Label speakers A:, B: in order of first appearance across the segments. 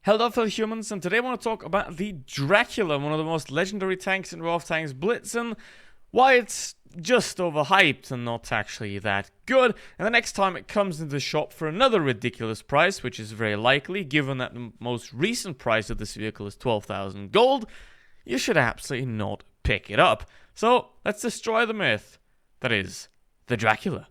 A: Hello fellow humans, and today I want to talk about the Dracula, one of the most legendary tanks in War of Tanks Blitz, and why it's just overhyped and not actually that good. And the next time it comes into the shop for another ridiculous price, which is very likely, given that the most recent price of this vehicle is 12,000 gold, you should absolutely not pick it up. So let's destroy the myth that is the Dracula.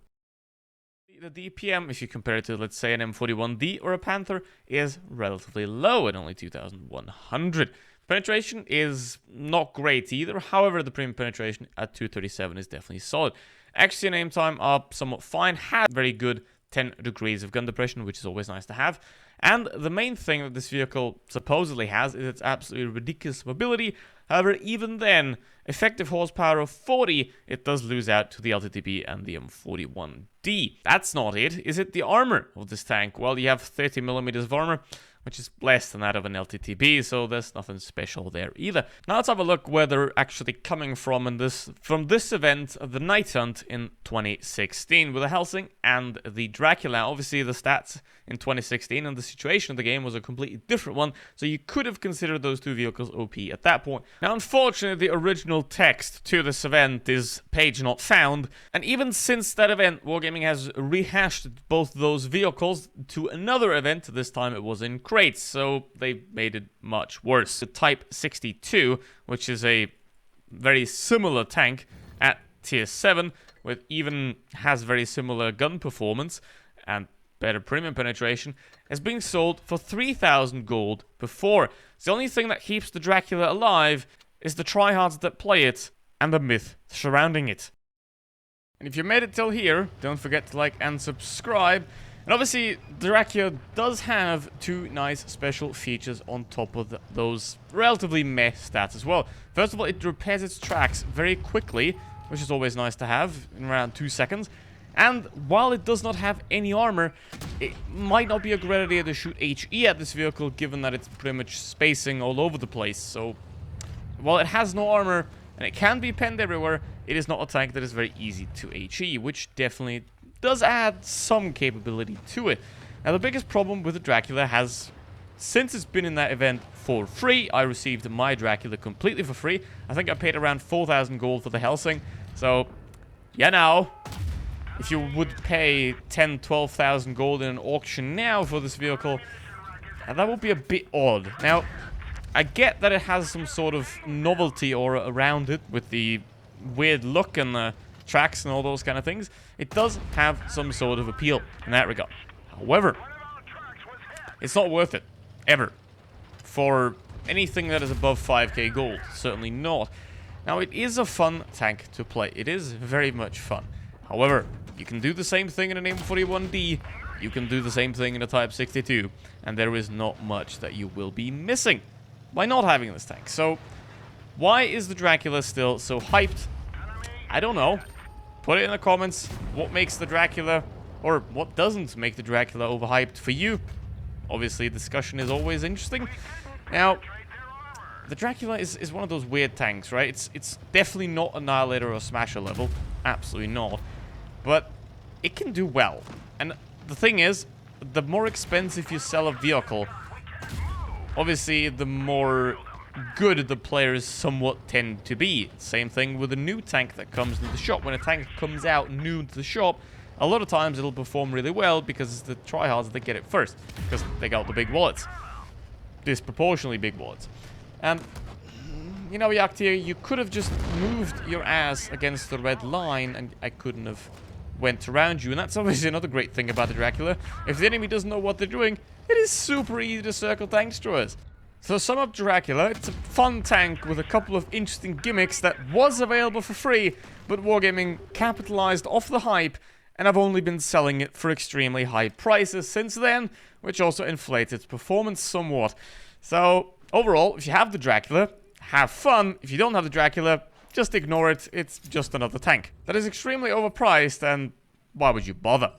A: The DPM, if you compare it to, let's say, an M41D or a Panther, is relatively low at only 2,100. Penetration is not great either, however, the premium penetration at 237 is definitely solid. Accuracy and aim time are somewhat fine, have very good 10 degrees of gun depression, which is always nice to have. And the main thing that this vehicle supposedly has is its absolutely ridiculous mobility. However, even then, effective horsepower of 40, it does lose out to the LTTB and the M41D. That's not it. Is it the armor of this tank? Well, you have 30mm of armor, which is less than that of an LTTB, so there's nothing special there either. Now let's have a look where they're actually coming from this event, the Night Hunt in 2016, with the Helsing and the Dracula. Obviously, the stats in 2016 and the situation of the game was a completely different one, so you could have considered those two vehicles OP at that point. Now, unfortunately, the original text to this event is page not found, and even since that event, Wargaming has rehashed both those vehicles to another event. This time it was in crates, so they made it much worse. The Type 62, which is a very similar tank at tier 7, with even has very similar gun performance and better premium penetration, is being sold for 3,000 gold before. The only thing that keeps the Dracula alive is the tryhards that play it and the myth surrounding it. And if you made it till here, don't forget to like and subscribe. And obviously, Dracula does have two nice special features on top of those relatively meh stats as well. First of all, it repairs its tracks very quickly, which is always nice to have, in around 2 seconds. And while it does not have any armor, it might not be a great idea to shoot HE at this vehicle, given that it's pretty much spacing all over the place. So, while it has no armor, and it can be penned everywhere, it is not a tank that is very easy to HE, which definitely does add some capability to it. Now, the biggest problem with the Dracula has, since it's been in that event for free, I received my Dracula completely for free. I think I paid around 4,000 gold for the Helsing. So, yeah, now, if you would pay 10, 12,000 gold in an auction now for this vehicle, that would be a bit odd. Now, I get that it has some sort of novelty aura around it with the weird look and the tracks and all those kind of things. It does have some sort of appeal in that regard. However, it's not worth it, ever, for anything that is above 5k gold. Certainly not. Now, it is a fun tank to play. It is very much fun. However, you can do the same thing in an M41D. You can do the same thing in a Type 62. And there is not much that you will be missing by not having this tank. So, why is the Dracula still so hyped? I don't know. Put it in the comments. What makes the Dracula, or what doesn't make the Dracula overhyped for you? Obviously, discussion is always interesting. Now, the Dracula is one of those weird tanks, right? It's definitely not Annihilator or Smasher level. Absolutely not. But it can do well. And the thing is, the more expensive you sell a vehicle, obviously, the more good the players somewhat tend to be. Same thing with a new tank that comes into the shop. When a tank comes out new to the shop, a lot of times it'll perform really well because it's the tryhards that get it first, because they got the big wallets. Disproportionately big wallets. And, you know, Yaktir, you could have just moved your ass against the red line and I couldn't have went around you. And that's obviously another great thing about the Dracula. If the enemy doesn't know what they're doing, it is super easy to circle tank destroyers. So to sum up Dracula, it's a fun tank with a couple of interesting gimmicks that was available for free, but Wargaming capitalized off the hype, and I've only been selling it for extremely high prices since then, which also inflates its performance somewhat. So, overall, if you have the Dracula, have fun. If you don't have the Dracula, just ignore it. It's just another tank that is extremely overpriced, and why would you bother?